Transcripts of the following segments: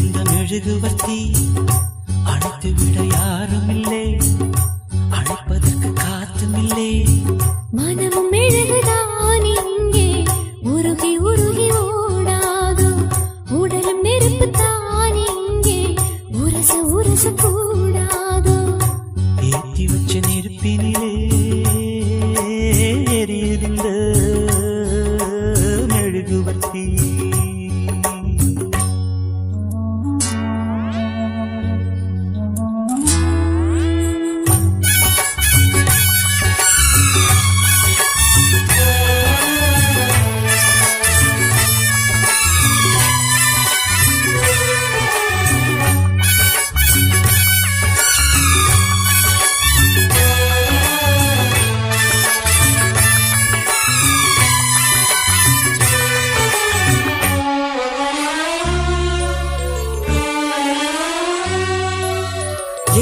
இந்த மெழுகுவர்த்தி அணைத்து விட யாரும் இல்லை, அழைப்பதற்கு காத்தும் இல்லை. மனமும் மெழுகுதான் இங்கே உருகி உருகி ஓடாதோ, உடலும் நெருப்பு தான் இங்கே உரச உரச கூடாதோ. ஏற்றி வச்ச நெருப்பினிலே எரியுதிந்த மெழுகுவர்த்தி.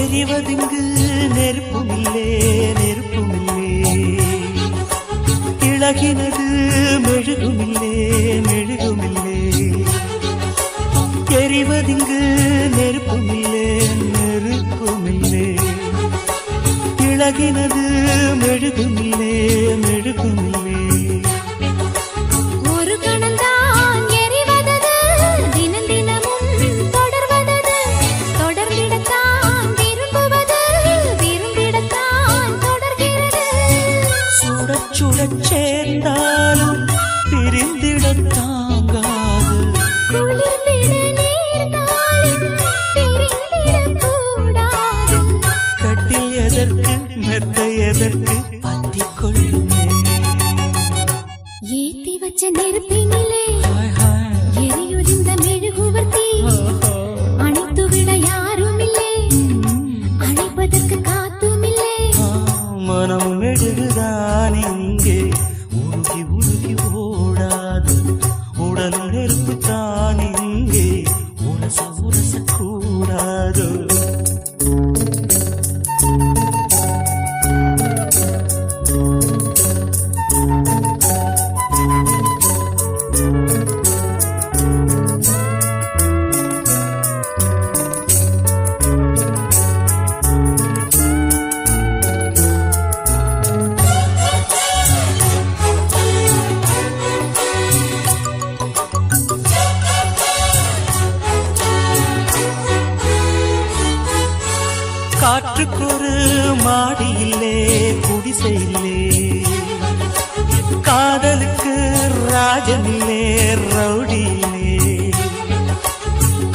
எரிவதிங்கு நெருப்புமில்லே நெருப்புமில்லே, இழகினது மெழுகுமில்லே மெழுகுமில்லே. எரிவதிங்கு நெருப்புமில்லே நெருப்புமில்லே, இழகினது மெழுகுமில்லே மெழுகுமில்லே. ஒரு கணந்தான் எரிவதது, தினம் தினமும் தொடர்வதது, தொடர்ந்திடத்தான் விரும்புவது, விரும்பிடத்தான் தொடர்கிறது. சுடச் சுடச் சேர்ந்தாலும் பிரிந்திடத் தாங்காது, குளிர்ந்திட நேர்ந்தாலும் பிரிந்திடக் கூடாது. கட்டில் எதற்கு மெத்தை எதற்கு பத்திக் கொள்ளுமே. ஏத்தி வச்ச நெருப்பினிலே ஹாய் ஹாய் எரியுதிர்ந்த மெழுகுவர்த்தி, அணைத்து விட யாரும் இல்லை, அணைப்பதற்கு காத்தும் இல்லை. மனம் மெழுகுதான் இங்கே உருகி உருகி ஓடாது, உடல் நெருப்பு தான் இங்கே உரச உரச கூடாது. காற்றுக்கொரு மாடி இல்லே குடிசை இல்லே, காதலுக்கு ராஜன் இல்லே ரவுடி இல்லே.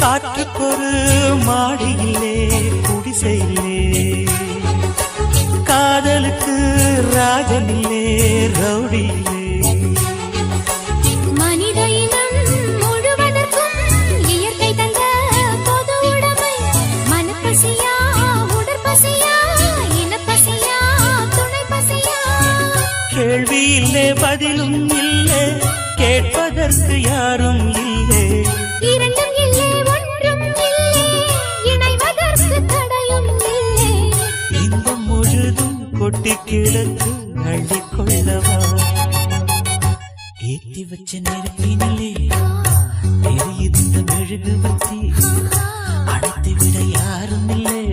காற்றுக்கொரு மாடி இல்லே குடிசை இல்லே, காதலுக்கு ராஜன் இல்லே ரவுடி இல்லே. மனித இனம் முழுவதற்கும் இயற்கை தந்த பொது உடைமை, மனப்பசியா உடற்பசியா இனப்பசியா துணை பசியா. கேள்வி இல்லே பதிலும் இல்லை, கேட்பதற்கு யாரும் இல்லை. இரண்டும் இல்லை ஒன்றும் இல்லை, இணைவதற்கு தடையும் இல்லை. இன்பம் முழுதும் கொட்டி கிடக்கு அள்ளிக்கொள்ளவா. ஏத்தி வச்ச நெருப்பினிலே எரியுதிர்ந்த மெழுகுவர்த்தி, அணைத்து விட யாரும் இல்லை,